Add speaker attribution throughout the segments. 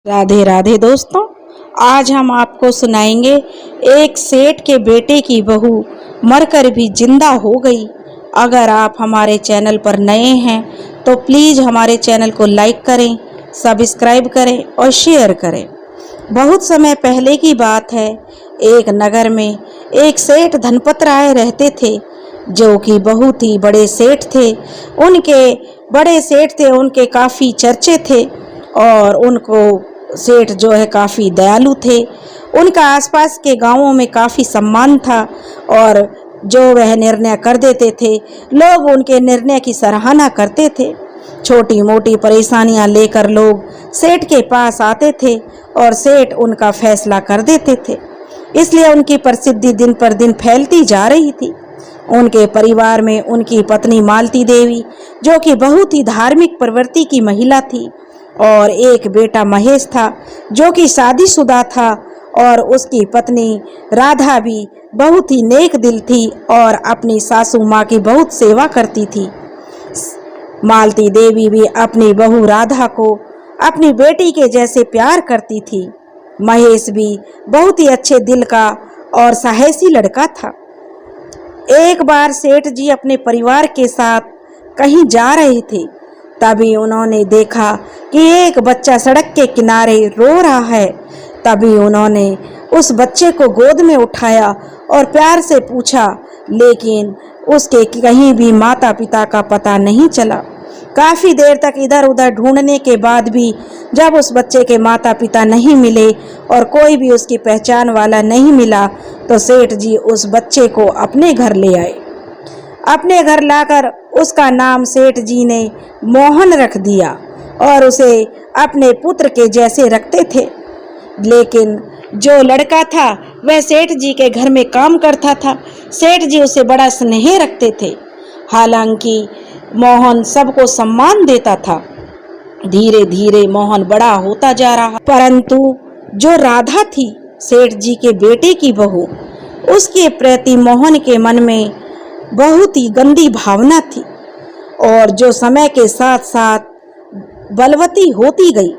Speaker 1: राधे राधे दोस्तों। आज हम आपको सुनाएंगे एक सेठ के बेटे की बहू मरकर भी जिंदा हो गई। अगर आप हमारे चैनल पर नए हैं तो प्लीज़ हमारे चैनल को लाइक करें, सब्सक्राइब करें और शेयर करें। बहुत समय पहले की बात है। एक नगर में एक सेठ धनपत राय रहते थे, जो कि बहुत ही बड़े सेठ थे। उनके काफ़ी चर्चे थे और उनको सेठ जो है काफ़ी दयालु थे। उनका आसपास के गांवों में काफ़ी सम्मान था और जो वह निर्णय कर देते थे, लोग उनके निर्णय की सराहना करते थे। छोटी मोटी परेशानियां लेकर लोग सेठ के पास आते थे और सेठ उनका फैसला कर देते थे। इसलिए उनकी प्रसिद्धि दिन पर दिन फैलती जा रही थी। उनके परिवार में उनकी पत्नी मालती देवी, जो कि बहुत ही धार्मिक प्रवृत्ति की महिला थी, और एक बेटा महेश था, जो कि शादीशुदा था, और उसकी पत्नी राधा भी बहुत ही नेक दिल थी और अपनी सासू माँ की बहुत सेवा करती थी। मालती देवी भी अपनी बहू राधा को अपनी बेटी के जैसे प्यार करती थी। महेश भी बहुत ही अच्छे दिल का और साहसी लड़का था। एक बार सेठ जी अपने परिवार के साथ कहीं जा रहे थे, तभी उन्होंने देखा कि एक बच्चा सड़क के किनारे रो रहा है। तभी उन्होंने उस बच्चे को गोद में उठाया और प्यार से पूछा, लेकिन उसके कहीं भी माता पिता का पता नहीं चला। काफ़ी देर तक इधर उधर ढूंढने के बाद भी जब उस बच्चे के माता पिता नहीं मिले और कोई भी उसकी पहचान वाला नहीं मिला, तो सेठ जी उस बच्चे को अपने घर ले आए। अपने घर लाकर उसका नाम सेठ जी ने मोहन रख दिया और उसे अपने पुत्र के जैसे रखते थे। लेकिन जो लड़का था वह सेठ जी के घर में काम करता था। सेठ जी उसे बड़ा स्नेह रखते थे। हालांकि मोहन सबको सम्मान देता था। धीरे धीरे मोहन बड़ा होता जा रहा, परंतु जो राधा थी, सेठ जी के बेटे की बहू, उसके प्रति मोहन के मन में बहुत ही गंदी भावना थी, और जो समय के साथ साथ बलवती होती गई।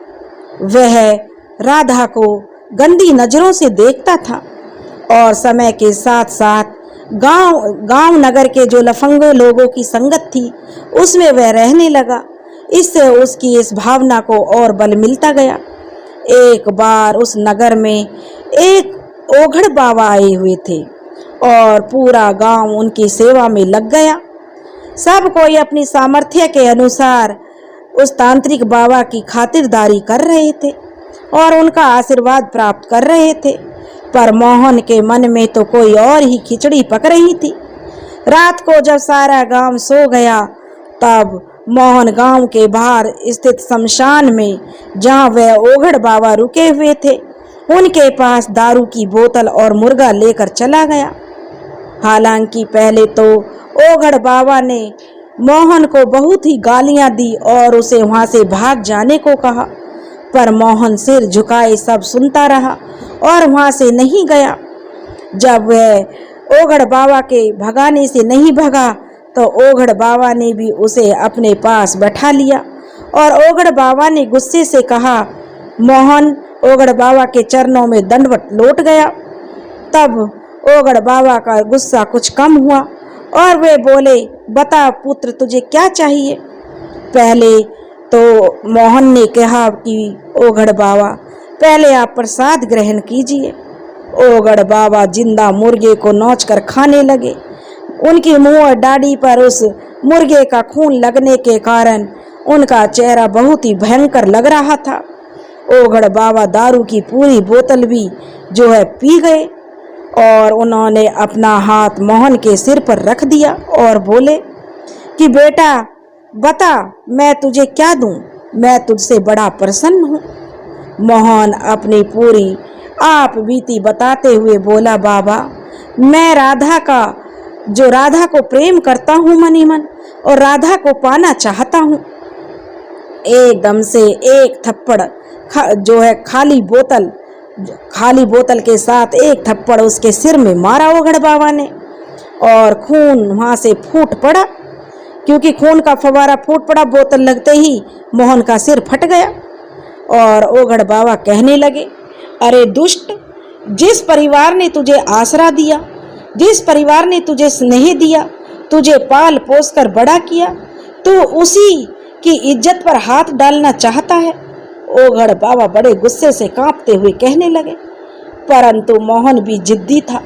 Speaker 1: वह राधा को गंदी नजरों से देखता था और समय के साथ साथ गांव नगर के जो लफंगो लोगों की संगत थी, उसमें वह रहने लगा। इससे उसकी इस भावना को और बल मिलता गया। एक बार उस नगर में एक ओघड़ बाबा आए हुए थे और पूरा गांव उनकी सेवा में लग गया। सब कोई अपनी सामर्थ्य के अनुसार उस तांत्रिक बाबा की खातिरदारी कर रहे थे और उनका आशीर्वाद प्राप्त कर रहे थे। पर मोहन के मन में तो कोई और ही खिचड़ी पक रही थी। रात को जब सारा गांव सो गया, तब मोहन गांव के बाहर स्थित शमशान में, जहां वह ओघड़ बाबा रुके हुए थे, उनके पास दारू की बोतल और मुर्गा लेकर चला गया। हालांकि पहले तो ओघड़ बाबा ने मोहन को बहुत ही गालियां दी और उसे वहां से भाग जाने को कहा, पर मोहन सिर झुकाए सब सुनता रहा और वहां से नहीं गया। जब वह ओघड़ बाबा के भगाने से नहीं भगा, तो ओघड़ बाबा ने भी उसे अपने पास बैठा लिया और ओघड़ बाबा ने गुस्से से कहा। मोहन ओघड़ बाबा के चरणों में दंडवत लौट गया। तब ओघड़ बाबा का गुस्सा कुछ कम हुआ और वे बोले, बता पुत्र, तुझे क्या चाहिए? पहले तो मोहन ने कहा कि ओघड़ बाबा, पहले आप प्रसाद ग्रहण कीजिए। ओघड़ बाबा जिंदा मुर्गे को नोचकर खाने लगे। उनकी मुंह और दाढ़ी पर उस मुर्गे का खून लगने के कारण उनका चेहरा बहुत ही भयंकर लग रहा था। ओघड़ बाबा दारू की पूरी बोतल भी जो है पी गए और उन्होंने अपना हाथ मोहन के सिर पर रख दिया और बोले कि बेटा बता, मैं तुझे क्या दूं? मैं तुझसे बड़ा प्रसन्न हूँ। मोहन अपनी पूरी आप बीती बताते हुए बोला, बाबा, मैं राधा को प्रेम करता हूँ मन ही मन, और राधा को पाना चाहता हूँ। एकदम से एक थप्पड़ जो है खाली बोतल के साथ एक थप्पड़ उसके सिर में मारा ओघड़ बाबा ने, और खून वहां से फूट पड़ा। क्योंकि खून का फवारा फूट पड़ा, बोतल लगते ही मोहन का सिर फट गया। और ओघड़ बाबा कहने लगे, अरे दुष्ट, जिस परिवार ने तुझे आसरा दिया, जिस परिवार ने तुझे स्नेह दिया, तुझे पाल पोस कर बड़ा किया, तू उसी की इज्जत पर हाथ डालना चाहता है। ओघड़ बाबा बड़े गुस्से से कांपते हुए कहने लगे, परंतु मोहन भी जिद्दी था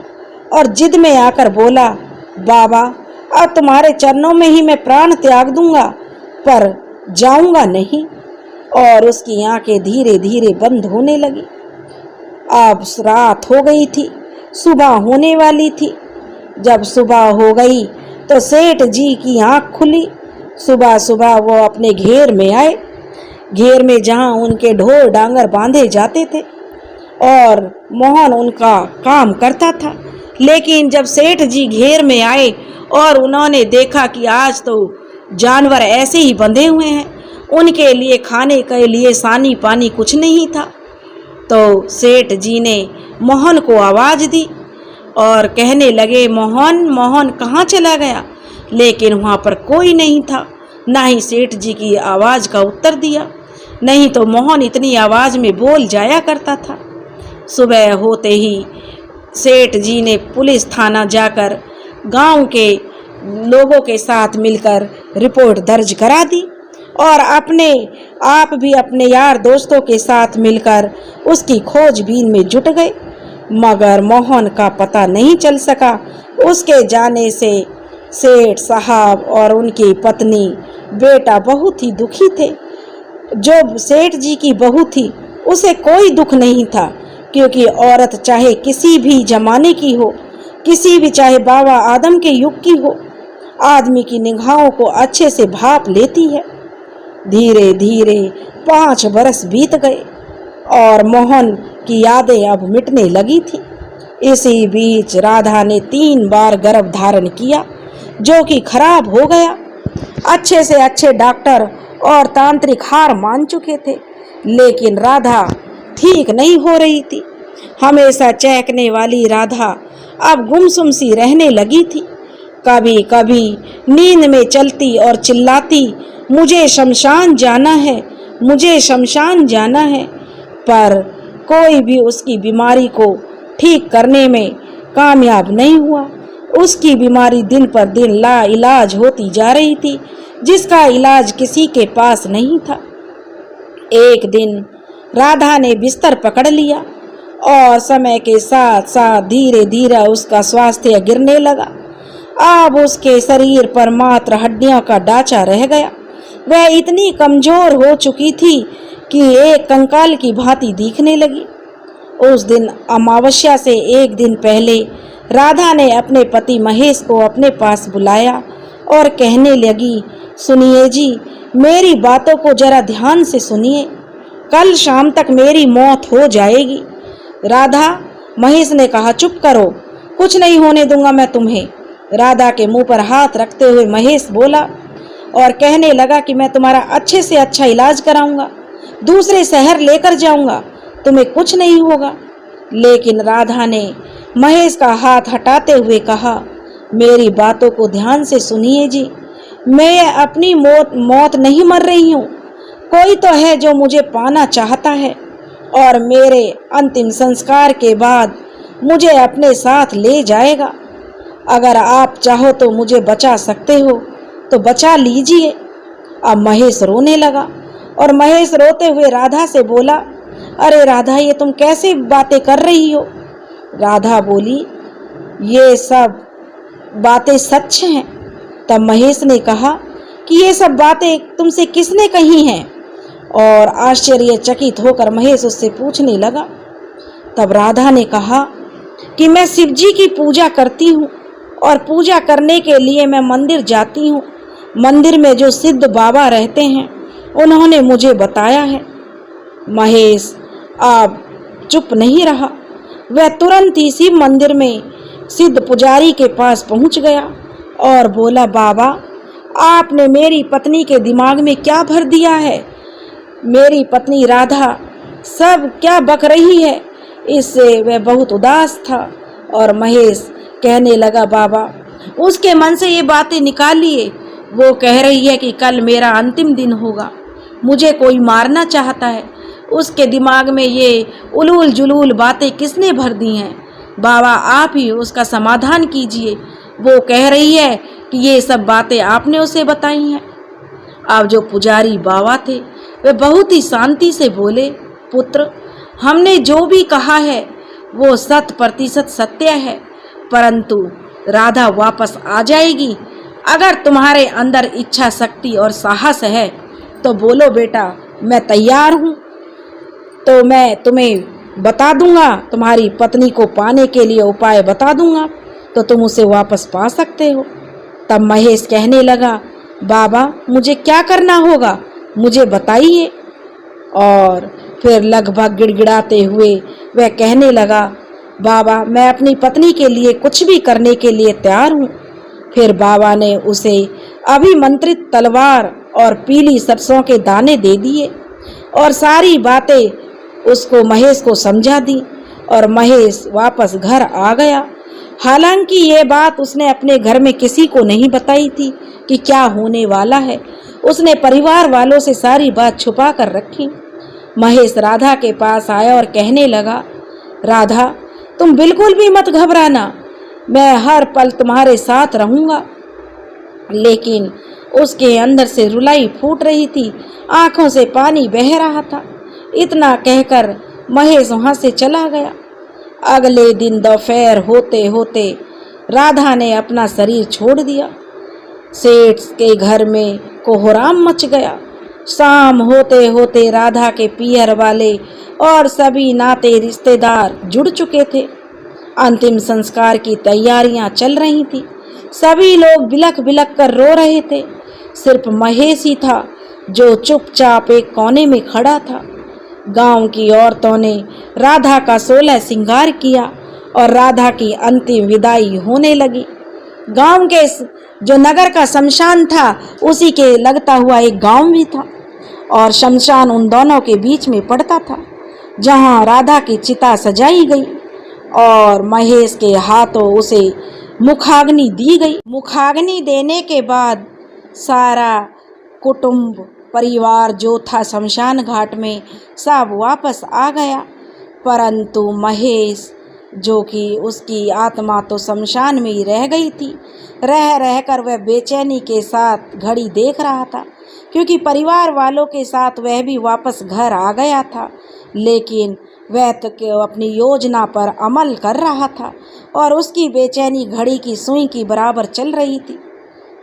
Speaker 1: और जिद में आकर बोला, बाबा, अब तुम्हारे चरणों में ही मैं प्राण त्याग दूंगा, पर जाऊंगा नहीं। और उसकी आंखें धीरे धीरे बंद होने लगी। अब रात हो गई थी, सुबह होने वाली थी। जब सुबह हो गई तो सेठ जी की आंख खुली। सुबह सुबह वो अपने घेर में आए, घेर में जहां उनके ढोर डांगर बांधे जाते थे और मोहन उनका काम करता था। लेकिन जब सेठ जी घेर में आए और उन्होंने देखा कि आज तो जानवर ऐसे ही बंधे हुए हैं, उनके लिए खाने के लिए सानी पानी कुछ नहीं था, तो सेठ जी ने मोहन को आवाज़ दी और कहने लगे, मोहन, मोहन कहाँ चला गया? लेकिन वहाँ पर कोई नहीं था। ना ही सेठ जी की आवाज़ का उत्तर दिया, नहीं तो मोहन इतनी आवाज़ में बोल जाया करता था। सुबह होते ही सेठ जी ने पुलिस थाना जाकर गांव के लोगों के साथ मिलकर रिपोर्ट दर्ज करा दी और अपने आप भी अपने यार दोस्तों के साथ मिलकर उसकी खोजबीन में जुट गए, मगर मोहन का पता नहीं चल सका। उसके जाने से सेठ साहब और उनकी पत्नी बेटा बहुत ही दुखी थे। जो सेठ जी की बहू थी उसे कोई दुख नहीं था, क्योंकि औरत चाहे किसी भी जमाने की हो, किसी भी चाहे बाबा आदम के युग की हो, आदमी की निगाहों को अच्छे से भाप लेती है। धीरे धीरे 5 बरस बीत गए और मोहन की यादें अब मिटने लगी थी। इसी बीच राधा ने 3 बार गर्भ धारण किया, जो कि खराब हो गया। अच्छे से अच्छे डॉक्टर और तांत्रिक हार मान चुके थे, लेकिन राधा ठीक नहीं हो रही थी। हमेशा चहकने वाली राधा अब गुमसुम सी रहने लगी थी। कभी कभी नींद में चलती और चिल्लाती, मुझे शमशान जाना है, मुझे शमशान जाना है, पर कोई भी उसकी बीमारी को ठीक करने में कामयाब नहीं हुआ। उसकी बीमारी दिन पर दिन लाइलाज होती जा रही थी, जिसका इलाज किसी के पास नहीं था। एक दिन राधा ने बिस्तर पकड़ लिया और समय के साथ साथ धीरे धीरे उसका स्वास्थ्य गिरने लगा। अब उसके शरीर पर मात्र हड्डियों का ढांचा रह गया। वह इतनी कमजोर हो चुकी थी कि एक कंकाल की भांति दिखने लगी। उस दिन अमावस्या से एक दिन पहले राधा ने अपने पति महेश को अपने पास बुलाया और कहने लगी, सुनिए जी, मेरी बातों को जरा ध्यान से सुनिए, कल शाम तक मेरी मौत हो जाएगी। राधा, महेश ने कहा, चुप करो, कुछ नहीं होने दूंगा मैं तुम्हें। राधा के मुंह पर हाथ रखते हुए महेश बोला और कहने लगा कि मैं तुम्हारा अच्छे से अच्छा इलाज कराऊंगा, दूसरे शहर लेकर जाऊंगा, तुम्हें कुछ नहीं होगा। लेकिन राधा ने महेश का हाथ हटाते हुए कहा, मेरी बातों को ध्यान से सुनिए जी, मैं अपनी मौत नहीं मर रही हूँ। कोई तो है जो मुझे पाना चाहता है और मेरे अंतिम संस्कार के बाद मुझे अपने साथ ले जाएगा। अगर आप चाहो तो मुझे बचा सकते हो तो बचा लीजिए। अब महेश रोने लगा और महेश रोते हुए राधा से बोला, अरे राधा, ये तुम कैसे बातें कर रही हो? राधा बोली, ये सब बातें सच हैं। तब महेश ने कहा कि ये सब बातें तुमसे किसने कही हैं? और आश्चर्यचकित होकर महेश उससे पूछने लगा। तब राधा ने कहा कि मैं शिव जी की पूजा करती हूँ और पूजा करने के लिए मैं मंदिर जाती हूँ। मंदिर में जो सिद्ध बाबा रहते हैं उन्होंने मुझे बताया है। महेश अब चुप नहीं रहा, वह तुरंत ही शिव मंदिर में सिद्ध पुजारी के पास पहुँच गया और बोला, बाबा, आपने मेरी पत्नी के दिमाग में क्या भर दिया है? मेरी पत्नी राधा सब क्या बक रही है? इससे वह बहुत उदास था और महेश कहने लगा, बाबा, उसके मन से ये बातें निकालिए। वो कह रही है कि कल मेरा अंतिम दिन होगा, मुझे कोई मारना चाहता है, उसके दिमाग में ये उलूल जुलूल बातें किसने भर दी हैं? बाबा आप ही उसका समाधान कीजिए। वो कह रही है कि ये सब बातें आपने उसे बताई हैं। अब जो पुजारी बाबा थे वे बहुत ही शांति से बोले, पुत्र हमने जो भी कहा है वो 100% सत्य है, परंतु राधा वापस आ जाएगी। अगर तुम्हारे अंदर इच्छा शक्ति और साहस है तो बोलो बेटा, मैं तैयार हूँ। तो मैं तुम्हें बता दूंगा, तुम्हारी पत्नी को पाने के लिए उपाय बता दूंगा, तो तुम उसे वापस पा सकते हो। तब महेश कहने लगा, बाबा मुझे क्या करना होगा, मुझे बताइए। और फिर लगभग गिड़गिड़ाते हुए वह कहने लगा, बाबा मैं अपनी पत्नी के लिए कुछ भी करने के लिए तैयार हूँ। फिर बाबा ने उसे अभिमंत्रित तलवार और पीली सरसों के दाने दे दिए और सारी बातें उसको महेश को समझा दी और महेश वापस घर आ गया। हालांकि ये बात उसने अपने घर में किसी को नहीं बताई थी कि क्या होने वाला है। उसने परिवार वालों से सारी बात छुपा कर रखी। महेश राधा के पास आया और कहने लगा, राधा तुम बिल्कुल भी मत घबराना, मैं हर पल तुम्हारे साथ रहूँगा। लेकिन उसके अंदर से रुलाई फूट रही थी, आंखों से पानी बह रहा था। इतना कहकर महेश वहाँ से चला गया। अगले दिन दोपहर होते होते राधा ने अपना शरीर छोड़ दिया। सेठ के घर में कोहराम मच गया। शाम होते होते राधा के पियर वाले और सभी नाते रिश्तेदार जुड़ चुके थे। अंतिम संस्कार की तैयारियां चल रही थी। सभी लोग बिलख बिलख कर रो रहे थे। सिर्फ महेश ही था जो चुपचाप एक कोने में खड़ा था। गांव की औरतों ने राधा का 16 श्रृंगार किया और राधा की अंतिम विदाई होने लगी। गांव के जो नगर का शमशान था उसी के लगता हुआ एक गांव भी था और शमशान उन दोनों के बीच में पड़ता था, जहां राधा की चिता सजाई गई और महेश के हाथों उसे मुखाग्नि दी गई। मुखाग्नि देने के बाद सारा कुटुंब परिवार जो था शमशान घाट में सब वापस आ गया, परंतु महेश जो कि उसकी आत्मा तो शमशान में ही रह गई थी। रह रहकर वह बेचैनी के साथ घड़ी देख रहा था, क्योंकि परिवार वालों के साथ वह भी वापस घर आ गया था, लेकिन वह तो अपनी योजना पर अमल कर रहा था और उसकी बेचैनी घड़ी की सुई की बराबर चल रही थी।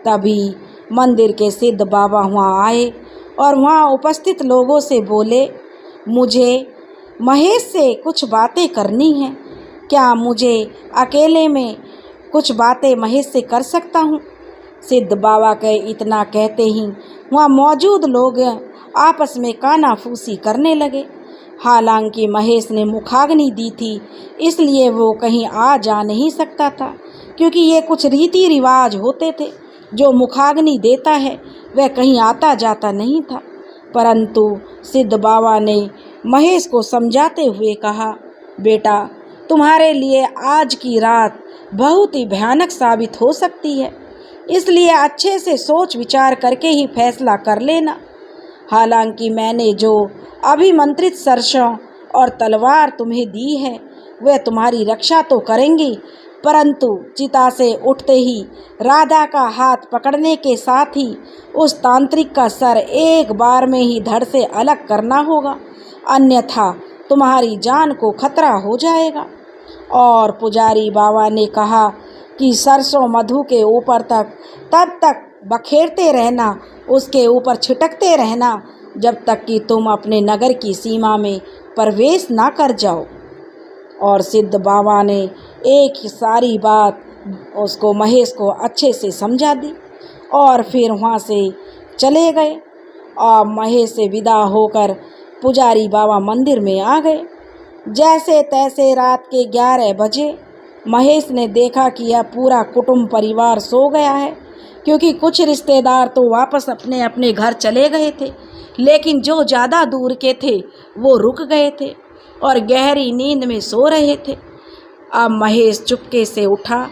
Speaker 1: तभी मंदिर के सिद्ध बाबा वहाँ आए और वहाँ उपस्थित लोगों से बोले, मुझे महेश से कुछ बातें करनी हैं, क्या मुझे अकेले में कुछ बातें महेश से कर सकता हूँ? सिद्ध बाबा के इतना कहते ही वहाँ मौजूद लोग आपस में कानाफूसी करने लगे। हालांकि महेश ने मुखाग्नि दी थी, इसलिए वो कहीं आ जा नहीं सकता था, क्योंकि ये कुछ रीति रिवाज होते थे। जो मुखाग्नि देता है वह कहीं आता जाता नहीं था। परंतु सिद्ध बाबा ने महेश को समझाते हुए कहा, बेटा तुम्हारे लिए आज की रात बहुत ही भयानक साबित हो सकती है, इसलिए अच्छे से सोच विचार करके ही फैसला कर लेना। हालांकि मैंने जो अभिमंत्रित सरसों और तलवार तुम्हें दी है वह तुम्हारी रक्षा तो करेंगी, परंतु चिता से उठते ही राधा का हाथ पकड़ने के साथ ही उस तांत्रिक का सर एक बार में ही धड़ से अलग करना होगा, अन्यथा तुम्हारी जान को खतरा हो जाएगा। और पुजारी बाबा ने कहा कि सरसों मधु के ऊपर तब तक बखेरते रहना, उसके ऊपर छिटकते रहना जब तक कि तुम अपने नगर की सीमा में प्रवेश ना कर जाओ। और सिद्ध बाबा ने एक ही सारी बात उसको महेश को अच्छे से समझा दी और फिर वहाँ से चले गए। और महेश से विदा होकर पुजारी बाबा मंदिर में आ गए। जैसे तैसे रात के 11 बजे महेश ने देखा कि यह पूरा कुटुंब परिवार सो गया है, क्योंकि कुछ रिश्तेदार तो वापस अपने अपने घर चले गए थे, लेकिन जो ज़्यादा दूर के थे वो रुक गए थे और गहरी नींद में सो रहे थे। अब महेश चुपके से उठा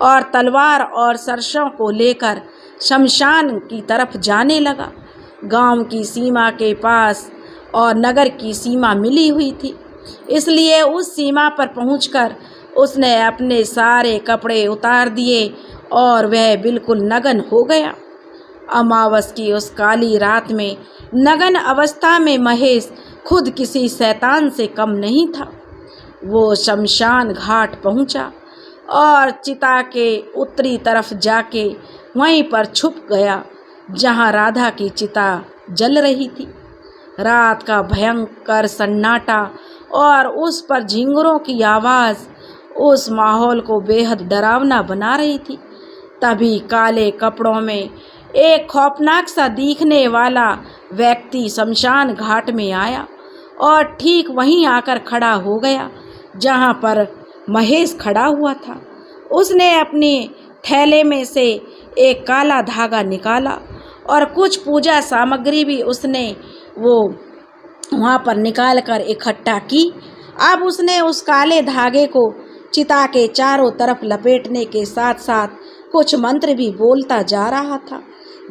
Speaker 1: और तलवार और सरसों को लेकर शमशान की तरफ जाने लगा। गांव की सीमा के पास और नगर की सीमा मिली हुई थी, इसलिए उस सीमा पर पहुंचकर उसने अपने सारे कपड़े उतार दिए और वह बिल्कुल नग्न हो गया। अमावस की उस काली रात में नग्न अवस्था में महेश खुद किसी शैतान से कम नहीं था। वो शमशान घाट पहुंचा और चिता के उत्तरी तरफ जाके वहीं पर छुप गया जहां राधा की चिता जल रही थी। रात का भयंकर सन्नाटा और उस पर झिंगुरों की आवाज़ उस माहौल को बेहद डरावना बना रही थी। तभी काले कपड़ों में एक खौफनाक सा दिखने वाला व्यक्ति शमशान घाट में आया और ठीक वहीं आकर खड़ा हो गया जहां पर महेश खड़ा हुआ था। उसने अपने थैले में से एक काला धागा निकाला और कुछ पूजा सामग्री भी उसने वो वहाँ पर निकाल कर इकट्ठा की। अब उसने उस काले धागे को चिता के चारों तरफ लपेटने के साथ साथ कुछ मंत्र भी बोलता जा रहा था।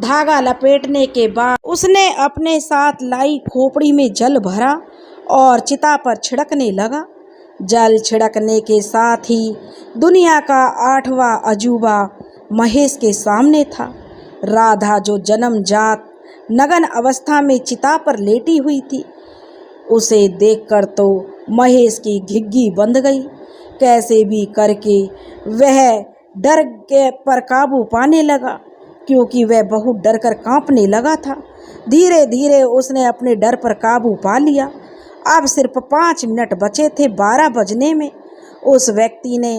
Speaker 1: धागा लपेटने के बाद उसने अपने साथ लाई खोपड़ी में जल भरा और चिता पर छिड़कने लगा। जल छिड़कने के साथ ही दुनिया का 8वां अजूबा महेश के सामने था। राधा जो जन्मजात नग्न अवस्था में चिता पर लेटी हुई थी, उसे देखकर तो महेश की घिघी बंध गई। कैसे भी करके वह डर के पर काबू पाने लगा, क्योंकि वह बहुत डर कर कांपने लगा था। धीरे धीरे उसने अपने डर पर काबू पा लिया। अब सिर्फ 5 मिनट बचे थे 12 बजने में। उस व्यक्ति ने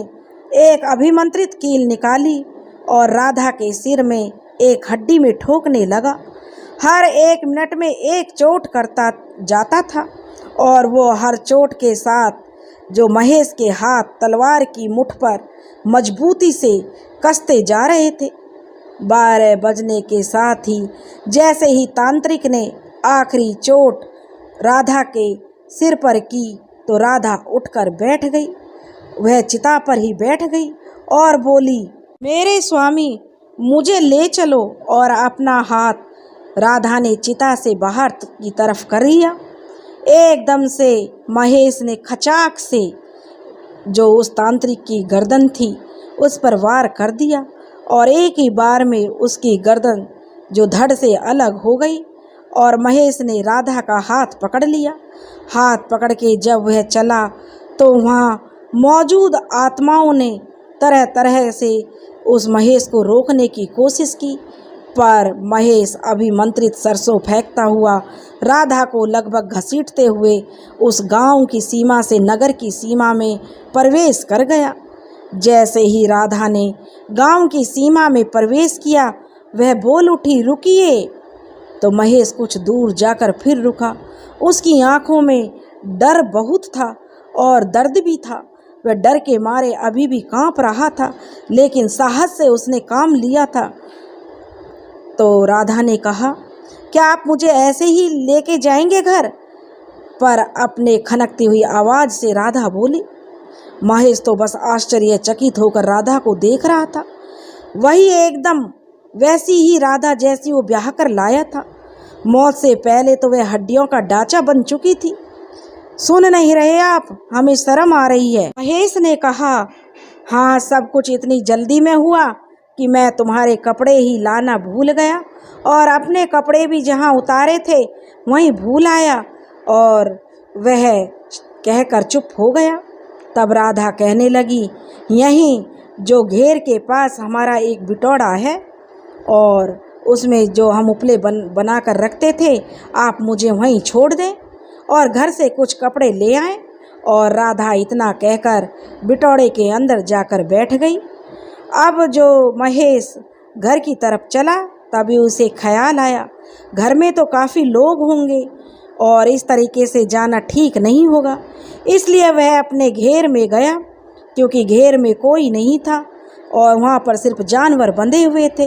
Speaker 1: एक अभिमंत्रित कील निकाली और राधा के सिर में एक हड्डी में ठोकने लगा। हर 1 मिनट में एक चोट करता जाता था और वो हर चोट के साथ जो महेश के हाथ तलवार की मुठ पर मजबूती से कसते जा रहे थे। 12 बजने के साथ ही जैसे ही तांत्रिक ने आखिरी चोट राधा के सिर पर की तो राधा उठकर बैठ गई। वह चिता पर ही बैठ गई और बोली, मेरे स्वामी मुझे ले चलो। और अपना हाथ राधा ने चिता से बाहर की तरफ कर लिया। एकदम से महेश ने खचाक से जो उस तांत्रिक की गर्दन थी उस पर वार कर दिया और एक ही बार में उसकी गर्दन जो धड़ से अलग हो गई और महेश ने राधा का हाथ पकड़ लिया। हाथ पकड़ के जब वह चला तो वहाँ मौजूद आत्माओं ने तरह तरह से उस महेश को रोकने की कोशिश की, पर महेश अभिमंत्रित सरसों फेंकता हुआ राधा को लगभग घसीटते हुए उस गांव की सीमा से नगर की सीमा में प्रवेश कर गया। जैसे ही राधा ने गांव की सीमा में प्रवेश किया, वह बोल उठी, रुकिए। तो महेश कुछ दूर जाकर फिर रुका। उसकी आंखों में डर बहुत था और दर्द भी था। वह डर के मारे अभी भी कांप रहा था, लेकिन साहस से उसने काम लिया था। तो राधा ने कहा, क्या आप मुझे ऐसे ही लेके जाएंगे घर? पर अपने खनकती हुई आवाज़ से राधा बोली। महेश तो बस आश्चर्यचकित होकर राधा को देख रहा था। वही एकदम वैसी ही राधा जैसी वो ब्याह कर लाया था। मौत से पहले तो वह हड्डियों का ढांचा बन चुकी थी। सुन नहीं रहे आप? हमें शर्म आ रही है। महेश ने कहा, हाँ, सब कुछ इतनी जल्दी में हुआ कि मैं तुम्हारे कपड़े ही लाना भूल गया और अपने कपड़े भी जहाँ उतारे थे वहीं भूल आया। और वह कहकर चुप हो गया। तब राधा कहने लगी, यहीं जो घेर के पास हमारा एक बिटौड़ा है और उसमें जो हम उपले बना कर रखते थे, आप मुझे वहीं छोड़ दें और घर से कुछ कपड़े ले आएं। और राधा इतना कहकर बिटौड़े के अंदर जाकर बैठ गई। अब जो महेश घर की तरफ चला, तभी उसे ख्याल आया, घर में तो काफ़ी लोग होंगे और इस तरीके से जाना ठीक नहीं होगा। इसलिए वह अपने घेर में गया, क्योंकि घेर में कोई नहीं था और वहाँ पर सिर्फ जानवर बंधे हुए थे।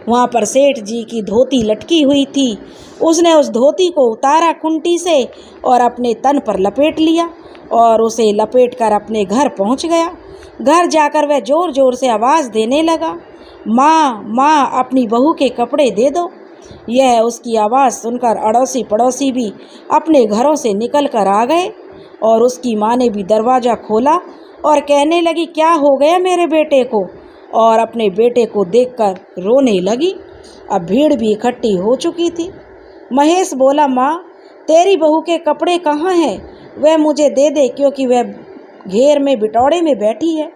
Speaker 1: वहाँ पर सेठ जी की धोती लटकी हुई थी। उसने उस धोती को उतारा खूंटी से और अपने तन पर लपेट लिया और उसे लपेट कर अपने घर पहुँच गया। घर जाकर वह ज़ोर ज़ोर से आवाज़ देने लगा, माँ माँ, अपनी बहू के कपड़े दे दो। यह उसकी आवाज़ सुनकर अड़ोसी पड़ोसी भी अपने घरों से निकल कर आ गए और उसकी माँ ने भी दरवाज़ा खोला और कहने लगी, क्या हो गया मेरे बेटे को, और अपने बेटे को देखकर रोने लगी। अब भीड़ भी इकट्ठी हो चुकी थी। महेश बोला, माँ तेरी बहू के कपड़े कहाँ हैं, वह मुझे दे दे, क्योंकि वह घेर में बिटौड़े में बैठी है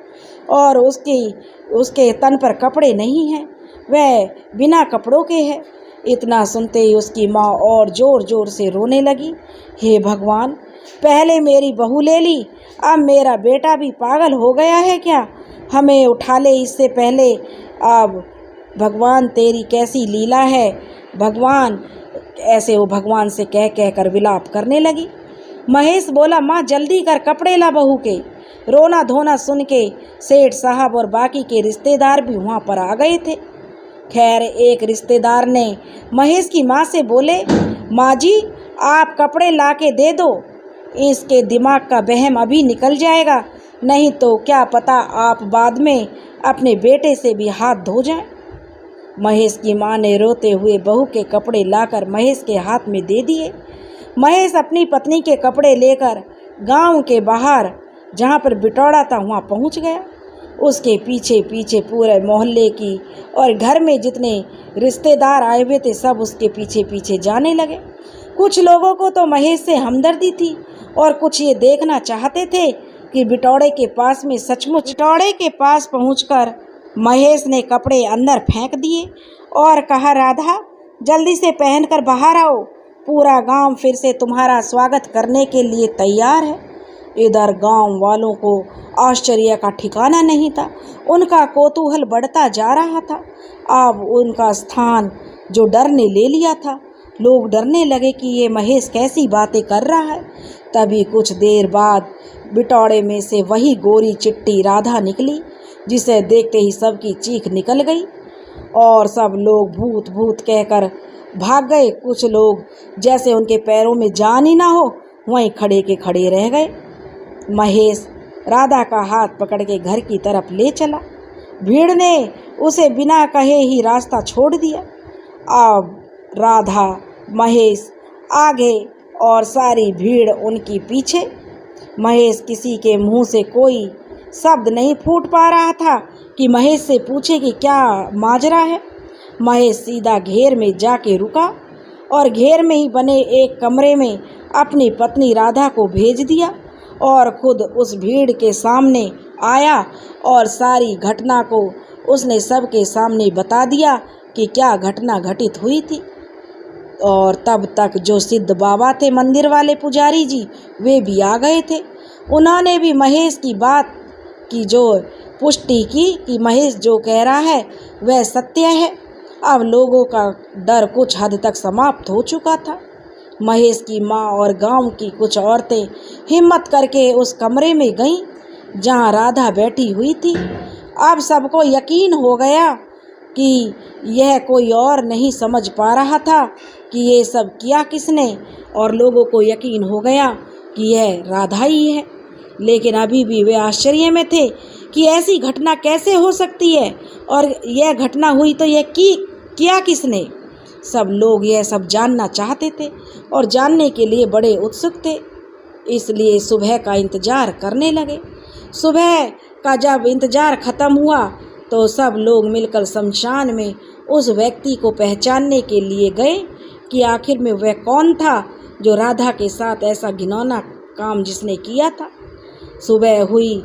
Speaker 1: और उसके तन पर कपड़े नहीं हैं, वह बिना कपड़ों के है। इतना सुनते ही उसकी माँ और ज़ोर ज़ोर से रोने लगी। हे भगवान, पहले मेरी बहू ले ली, अब मेरा बेटा भी पागल हो गया है क्या, हमें उठा ले इससे पहले। अब भगवान तेरी कैसी लीला है भगवान, ऐसे वो भगवान से कह कह कर विलाप करने लगी। महेश बोला, माँ जल्दी कर कपड़े ला बहू के। रोना धोना सुन के सेठ साहब और बाकी के रिश्तेदार भी वहाँ पर आ गए थे। खैर एक रिश्तेदार ने महेश की माँ से बोले, माँ जी आप कपड़े ला के दे दो, इसके दिमाग का वहम अभी निकल जाएगा, नहीं तो क्या पता आप बाद में अपने बेटे से भी हाथ धो जाएं। महेश की माँ ने रोते हुए बहू के कपड़े लाकर महेश के हाथ में दे दिए। महेश अपनी पत्नी के कपड़े लेकर गांव के बाहर जहां पर बिटौड़ा था वहां पहुंच गया। उसके पीछे पीछे पूरे मोहल्ले की और घर में जितने रिश्तेदार आए हुए थे सब उसके पीछे पीछे जाने लगे। कुछ लोगों को तो महेश से हमदर्दी थी और कुछ ये देखना चाहते थे कि बिटौड़े के पास में सचमुच। बिटौड़े के पास पहुंचकर महेश ने कपड़े अंदर फेंक दिए और कहा, राधा जल्दी से पहनकर बाहर आओ, पूरा गांव फिर से तुम्हारा स्वागत करने के लिए तैयार है। इधर गांव वालों को आश्चर्य का ठिकाना नहीं था, उनका कौतूहल बढ़ता जा रहा था। अब उनका स्थान जो डर ने ले लिया था, लोग डरने लगे कि ये महेश कैसी बातें कर रहा है। तभी कुछ देर बाद बिटौड़े में से वही गोरी चिट्टी राधा निकली, जिसे देखते ही सबकी चीख निकल गई और सब लोग भूत भूत कहकर भाग गए। कुछ लोग जैसे उनके पैरों में जान ही ना हो वहीं खड़े के खड़े रह गए। महेश राधा का हाथ पकड़ के घर की तरफ ले चला। भीड़ ने उसे बिना कहे ही रास्ता छोड़ दिया। अब राधा महेश आगे और सारी भीड़ उनकी पीछे। महेश किसी के मुंह से कोई शब्द नहीं फूट पा रहा था कि महेश से पूछे कि क्या माजरा है। महेश सीधा घेर में जाके रुका और घेर में ही बने एक कमरे में अपनी पत्नी राधा को भेज दिया और खुद उस भीड़ के सामने आया और सारी घटना को उसने सबके सामने बता दिया कि क्या घटना घटित हुई थी। और तब तक जो सिद्ध बाबा थे, मंदिर वाले पुजारी जी, वे भी आ गए थे। उन्होंने भी महेश की बात की जो पुष्टि की कि महेश जो कह रहा है वह सत्य है। अब लोगों का डर कुछ हद तक समाप्त हो चुका था। महेश की माँ और गांव की कुछ औरतें हिम्मत करके उस कमरे में गईं जहां राधा बैठी हुई थी। अब सबको यकीन हो गया कि यह कोई और नहीं समझ पा रहा था कि ये सब किया किसने, और लोगों को यकीन हो गया कि यह राधा ही है। लेकिन अभी भी वे आश्चर्य में थे कि ऐसी घटना कैसे हो सकती है और यह घटना हुई तो यह किया किसने। सब लोग यह सब जानना चाहते थे और जानने के लिए बड़े उत्सुक थे, इसलिए सुबह का इंतज़ार करने लगे। सुबह का जब इंतज़ार ख़त्म हुआ तो सब लोग मिलकर शमशान में उस व्यक्ति को पहचानने के लिए गए कि आखिर में वह कौन था जो राधा के साथ ऐसा घिनौना काम जिसने किया था। सुबह हुई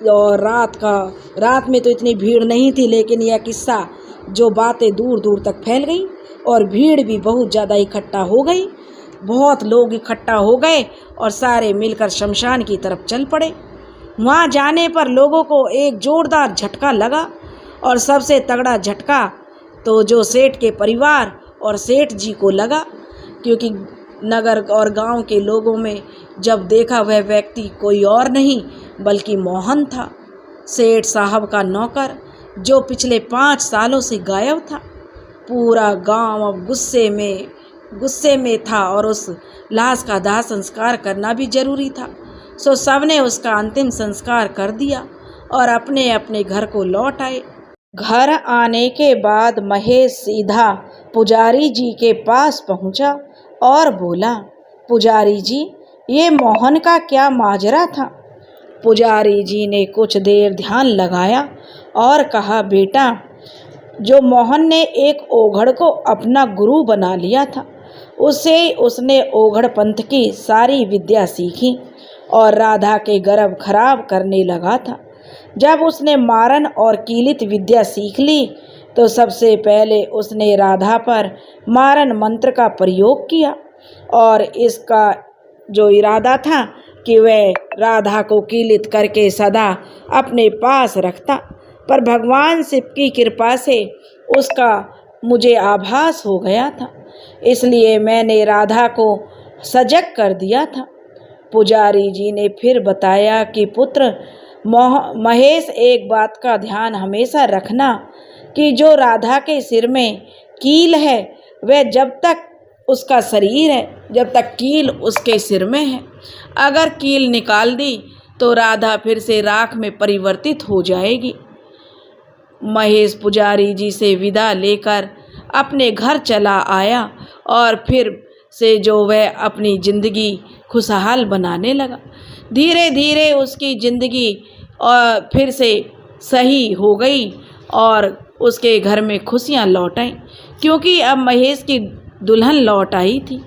Speaker 1: और रात में तो इतनी भीड़ नहीं थी, लेकिन यह किस्सा जो बातें दूर दूर तक फैल गई और भीड़ भी बहुत ज़्यादा इकट्ठा हो गई। बहुत लोग इकट्ठा हो गए और सारे मिलकर शमशान की तरफ चल पड़े। वहाँ जाने पर लोगों को एक ज़ोरदार झटका लगा और सबसे तगड़ा झटका तो जो सेठ के परिवार और सेठ जी को लगा, क्योंकि नगर और गांव के लोगों में जब देखा वह व्यक्ति कोई और नहीं बल्कि मोहन था, सेठ साहब का नौकर, जो पिछले 5 सालों से गायब था। पूरा गांव अब गुस्से में था और उस लाश का दाह संस्कार करना भी जरूरी था। सो सबने उसका अंतिम संस्कार कर दिया और अपने अपने घर को लौट आए। घर आने के बाद महेश सीधा पुजारी जी के पास पहुंचा और बोला, पुजारी जी, ये मोहन का क्या माजरा था? पुजारी जी ने कुछ देर ध्यान लगाया और कहा, बेटा, जो मोहन ने एक ओघड़ को अपना गुरु बना लिया था, उससे उसने ओघड़ पंथ की सारी विद्या सीखी और राधा के गर्भ खराब करने लगा था। जब उसने मारन और कीलित विद्या सीख ली तो सबसे पहले उसने राधा पर मारन मंत्र का प्रयोग किया और इसका जो इरादा था कि वह राधा को कीलित करके सदा अपने पास रखता, पर भगवान शिव की कृपा से उसका मुझे आभास हो गया था, इसलिए मैंने राधा को सजग कर दिया था। पुजारी जी ने फिर बताया कि पुत्र महेश, एक बात का ध्यान हमेशा रखना कि जो राधा के सिर में कील है वह जब तक उसका शरीर है, जब तक कील उसके सिर में है। अगर कील निकाल दी तो राधा फिर से राख में परिवर्तित हो जाएगी। महेश पुजारी जी से विदा लेकर अपने घर चला आया और फिर से जो वह अपनी ज़िंदगी खुशहाल बनाने लगा। धीरे धीरे उसकी ज़िंदगी और फिर से सही हो गई और उसके घर में खुशियाँ लौट आईं, क्योंकि अब महेश की दुल्हन लौट आई थी।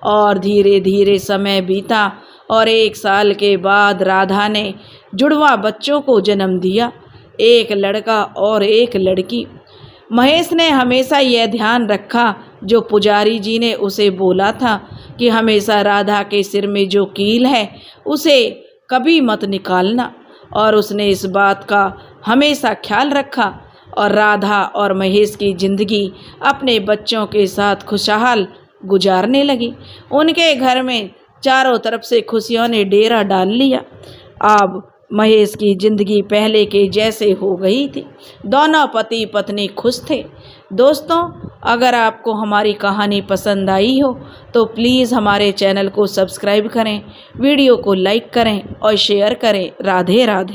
Speaker 1: और धीरे धीरे समय बीता और 1 साल के बाद राधा ने जुड़वा बच्चों को जन्म दिया, एक लड़का और एक लड़की। महेश ने हमेशा यह ध्यान रखा जो पुजारी जी ने उसे बोला था कि हमेशा राधा के सिर में जो कील है उसे कभी मत निकालना, और उसने इस बात का हमेशा ख्याल रखा और राधा और महेश की ज़िंदगी अपने बच्चों के साथ खुशहाल गुजारने लगी। उनके घर में चारों तरफ से खुशियों ने डेरा डाल लिया। अब महेश की ज़िंदगी पहले के जैसे हो गई थी। दोनों पति पत्नी खुश थे। दोस्तों, अगर आपको हमारी कहानी पसंद आई हो तो प्लीज़ हमारे चैनल को सब्सक्राइब करें, वीडियो को लाइक करें और शेयर करें। राधे राधे।